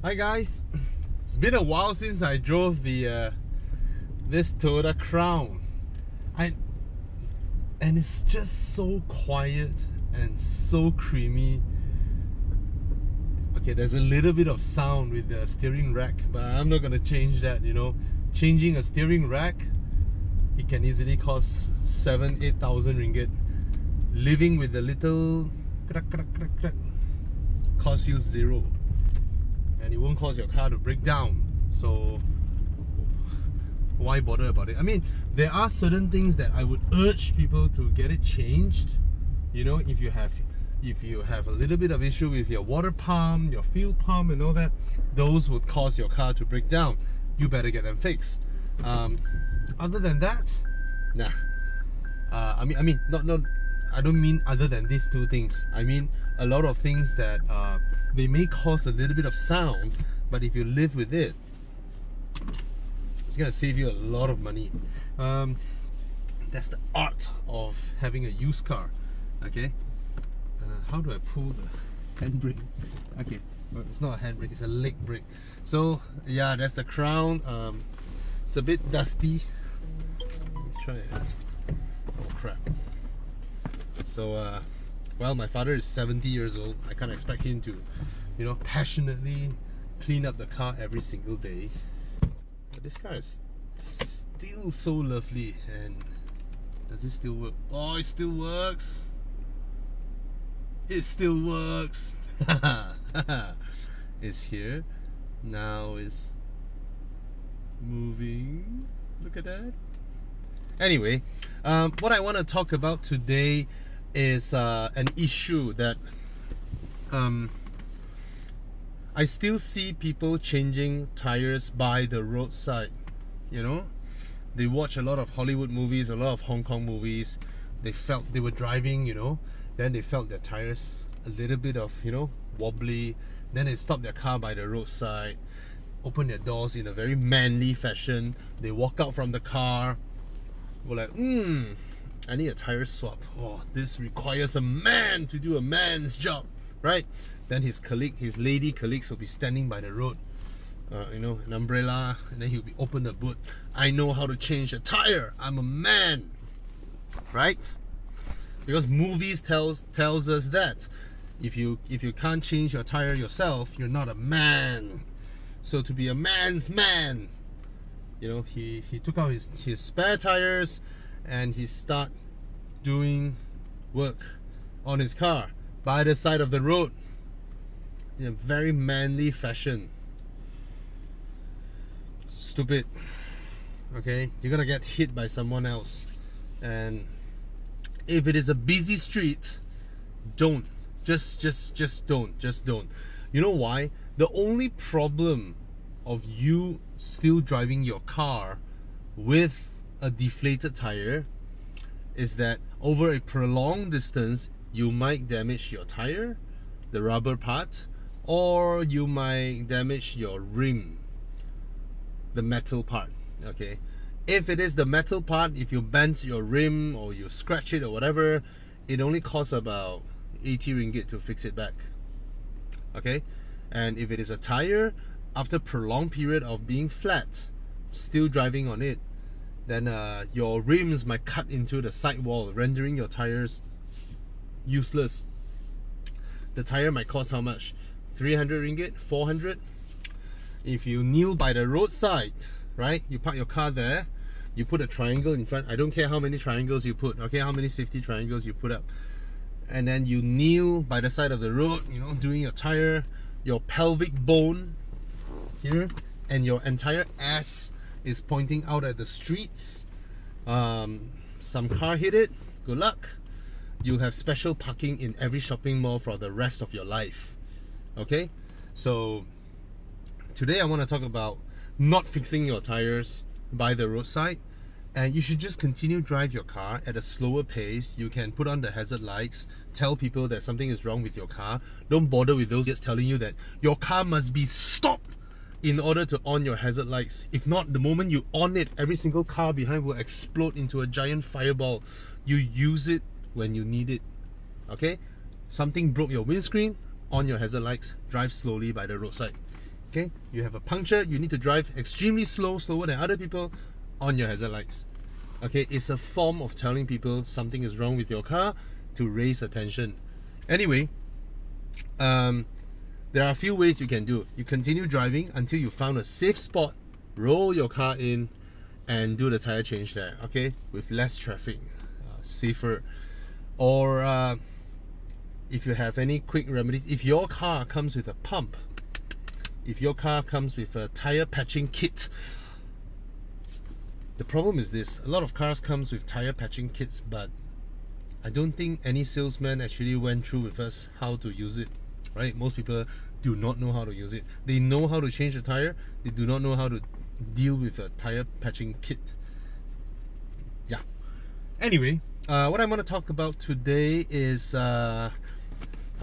Hi guys, it's been a while since I drove the this Toyota Crown. And it's just so quiet and so creamy. Okay, there's a little bit of sound with the steering rack, but I'm not gonna change that. You know, changing a steering rack, it can easily cost 7,000-8,000 ringgit. Living with a little costs you zero, and it won't cause your car to break down. So why bother about it? I mean, there are certain things that I would urge people to get it changed. You know, if you have a little bit of issue with your water pump, your fuel pump and all that, those would cause your car to break down. You better get them fixed. Other than that, nah. I mean, not. I don't mean other than these two things. I mean a lot of things that they may cause a little bit of sound, but if you live with it, it's gonna save you a lot of money. That's the art of having a used car. Okay. How do I pull the handbrake? Okay, well, it's not a handbrake, it's a leg brake. So yeah, that's the Crown. It's a bit dusty. Let me try it. Oh crap. So well, my father is 70 years old. I can't expect him to, you know, passionately clean up the car every single day. But this car is still so lovely. And does it still work? Oh, it still works. It still works. It's here. Now it's moving. Look at that. Anyway, what I want to talk about today is an issue that I still see people changing tires by the roadside. You know, they watch a lot of Hollywood movies, a lot of Hong Kong movies. They felt they were driving, you know, then they felt their tires a little bit of, you know, wobbly. Then they stopped their car by the roadside, open their doors in a very manly fashion. They walk out from the car, were like, I need a tire swap. Oh, this requires a man to do a man's job, right? Then his lady colleagues will be standing by the road, you know, an umbrella, and then he'll be open the boot. I know how to change a tire. I'm a man, right? Because movies tells us that if you can't change your tire yourself, you're not a man. So to be a man's man, you know, he took out his spare tires and he start doing work on his car by the side of the road in a very manly fashion. Stupid. Okay, you're gonna get hit by someone else. And if it is a busy street, don't. Just don't. You know why? The only problem of you still driving your car with a deflated tire is that over a prolonged distance, you might damage your tire, the rubber part, or you might damage your rim, the metal part. Okay. If it is the metal part, if you bend your rim or you scratch it or whatever, it only costs about 80 ringgit to fix it back. Okay? And if it is a tire, after prolonged period of being flat, still driving on it, then your rims might cut into the sidewall, rendering your tires useless. The tire might cost how much? 300 ringgit? 400? If you kneel by the roadside, right? You park your car there, you put a triangle in front. I don't care how many triangles you put, okay, how many safety triangles you put up. And then you kneel by the side of the road, you know, doing your tire, your pelvic bone here, and your entire ass is pointing out at the streets. Some car hit it, good luck. You have special parking in every shopping mall for the rest of your life. Okay? So today I want to talk about not fixing your tires by the roadside, and you should just continue drive your car at a slower pace. You can put on the hazard lights, tell people that something is wrong with your car. Don't bother with those just telling you that your car must be stopped in order to on your hazard lights. If not, the moment you on it, every single car behind will explode into a giant fireball. You use it when you need it. Okay? Something broke your windscreen, on your hazard lights, drive slowly by the roadside. Okay, you have a puncture, you need to drive extremely slow, slower than other people, on your hazard lights. Okay, it's a form of telling people something is wrong with your car to raise attention. Anyway, there are a few ways you can do it. You continue driving until you found a safe spot, roll your car in, and do the tire change there. Okay, with less traffic, safer. Or if you have any quick remedies, if your car comes with a pump, if your car comes with a tire patching kit. The problem is this: a lot of cars comes with tire patching kits, but I don't think any salesman actually went through with us how to use it. Right? Most people do not know how to use it. They know how to change the tire, they do not know how to deal with a tire patching kit. Yeah. Anyway, what I'm going to talk about today is I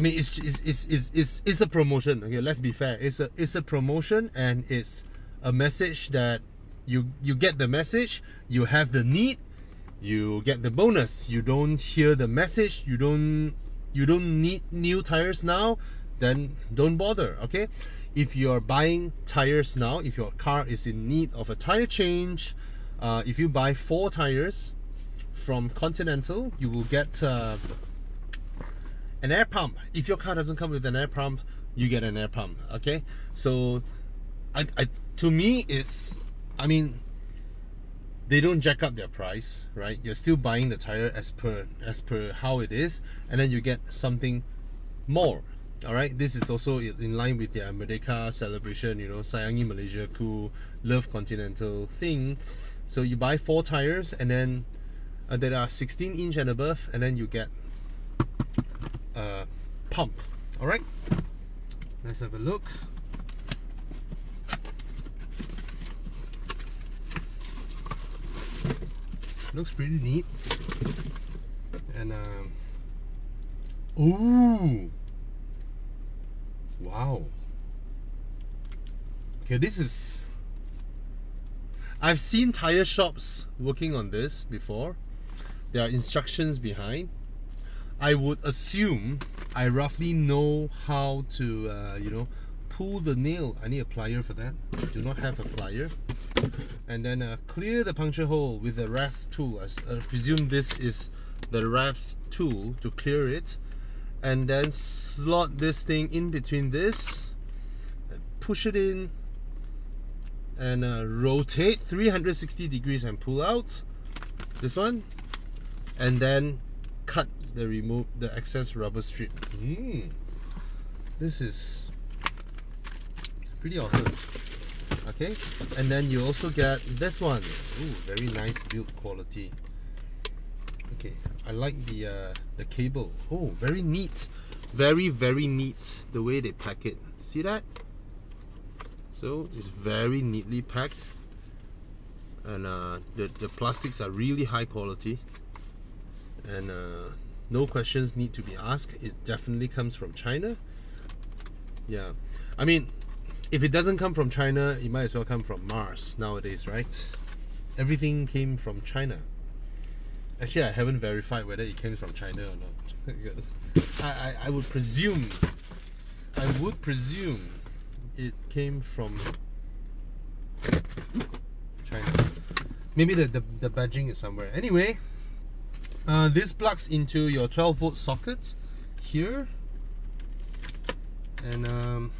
mean, it's a promotion. Okay, let's be fair. It's a promotion, and it's a message that you get the message, you have the need, you get the bonus. You don't hear the message, you don't need new tires now, then don't bother. Okay, if you're buying tires now, if your car is in need of a tire change, if you buy 4 tires from Continental, you will get an air pump. If your car doesn't come with an air pump, you get an air pump. Okay, so to me, it's, I mean, they don't jack up their price, right? You're still buying the tire as per how it is, and then you get something more. All right, this is also in line with their Merdeka celebration, you know, Sayangi Malaysia Ku, Love Continental thing. So you buy 4 tires, and then that are 16-inch and above, and then you get a pump. All right, let's have a look. Looks pretty neat. And ooh, wow. Okay, this is, I've seen tire shops working on this before. There are instructions behind. I would assume I roughly know how to you know, pull the nail. I need a plier for that. I do not have a plier. And then clear the puncture hole with the rasp tool. I presume this is the rasp tool to clear it. And then slot this thing in between this, push it in, and rotate 360 degrees and pull out this one, and then cut remove the excess rubber strip. This is pretty awesome. Okay, and then you also get this one. Ooh, very nice build quality. Okay, I like the cable. Oh, very neat, very neat the way they pack it. See that? So it's very neatly packed, and the plastics are really high quality, and no questions need to be asked. It definitely comes from China. Yeah, I mean, if it doesn't come from China, it might as well come from Mars nowadays, right? Everything came from China. Actually, I haven't verified whether it came from China or not. I would presume it came from China. Maybe the badging is somewhere. Anyway, this plugs into your 12-volt socket here, and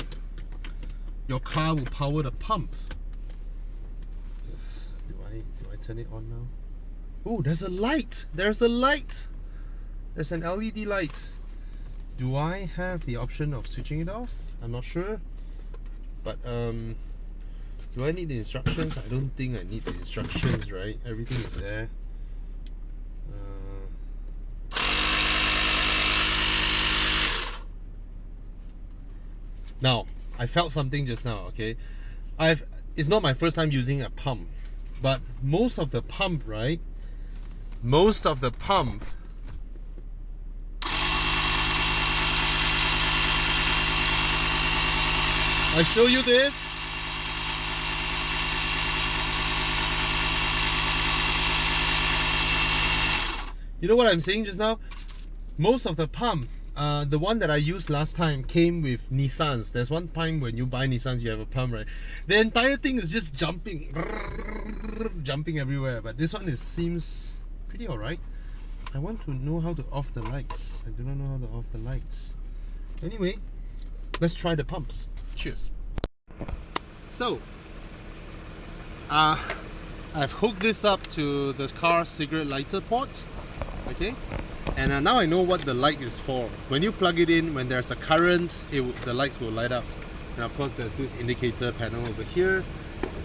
your car will power the pump. Do I turn it on now? Oh, there's a light! There's a light! There's an LED light. Do I have the option of switching it off? I'm not sure. But do I need the instructions? I don't think I need the instructions, right? Everything is there. Now, I felt something just now, okay? It's not my first time using a pump, but most of the pump, right? Most of the pump I show you this. You know what I'm saying just now? Most of the pump the one that I used last time came with Nissans. There's one time when you buy Nissans, you have a pump, right? The entire thing is just jumping everywhere. But this one seems pretty alright. I want to know how to off the lights. I do not know how to off the lights. Anyway, let's try the pumps. Cheers. So, I've hooked this up to the car cigarette lighter port. Okay, and now I know what the light is for. When you plug it in, when there's a current, the lights will light up. And of course there's this indicator panel over here,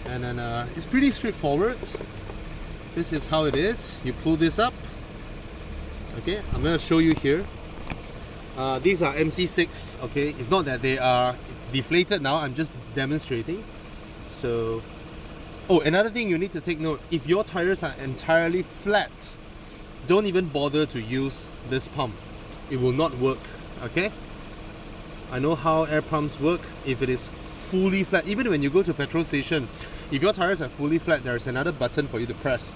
and then it's pretty straightforward. This is how it is. You pull this up. Okay, I'm going to show you here. These are MC6. Okay, it's not that they are deflated now, I'm just demonstrating. So, oh, another thing you need to take note, if your tires are entirely flat, don't even bother to use this pump. It will not work. Okay, I know how air pumps work. If it is fully flat, even when you go to a petrol station, if your tires are fully flat, there's another button for you to press.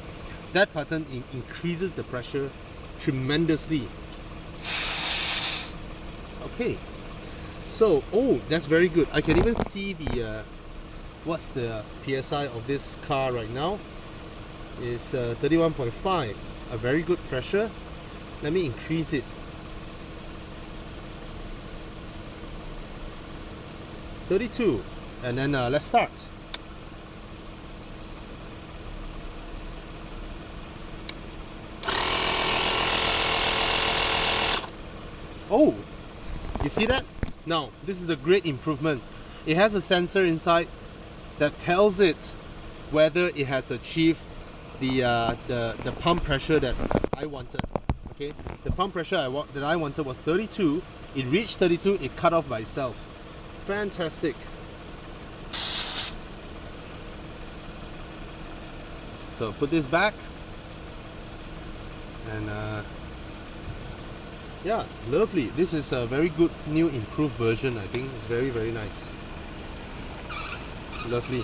That button increases the pressure tremendously. Okay, so, oh, that's very good. I can even see the what's the PSI of this car right now. It's 31.5. A very good pressure. Let me increase it. 32. And then let's start. Oh, you see that? Now, this is a great improvement. It has a sensor inside that tells it whether it has achieved the pump pressure that I wanted. Okay, the pump pressure that I wanted was 32. It reached 32. It cut off by itself. Fantastic. So put this back, and yeah, lovely. This is a very good new improved version. I think it's very, very nice. Lovely.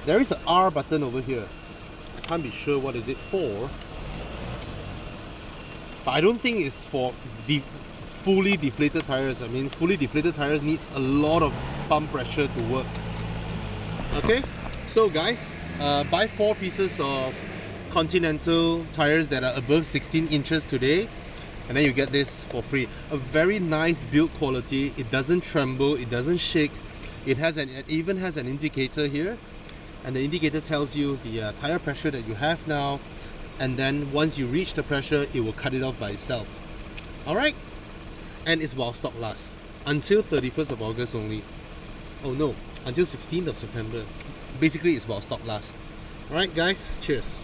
There is an R button over here. I can't be sure what is it for, but I don't think it's for the fully deflated tires. I mean, fully deflated tires needs a lot of pump pressure to work. Okay, so guys, buy 4 pieces of Continental tires that are above 16 inches today, and then you get this for free. A very nice build quality. It doesn't tremble, it doesn't shake. It even has an indicator here, and the indicator tells you the tire pressure that you have now, and then once you reach the pressure, it will cut it off by itself. Alright, and it's while stock lasts until 31st of August only. Oh no, until 16th of September. Basically it's while stock lasts. Alright guys, cheers.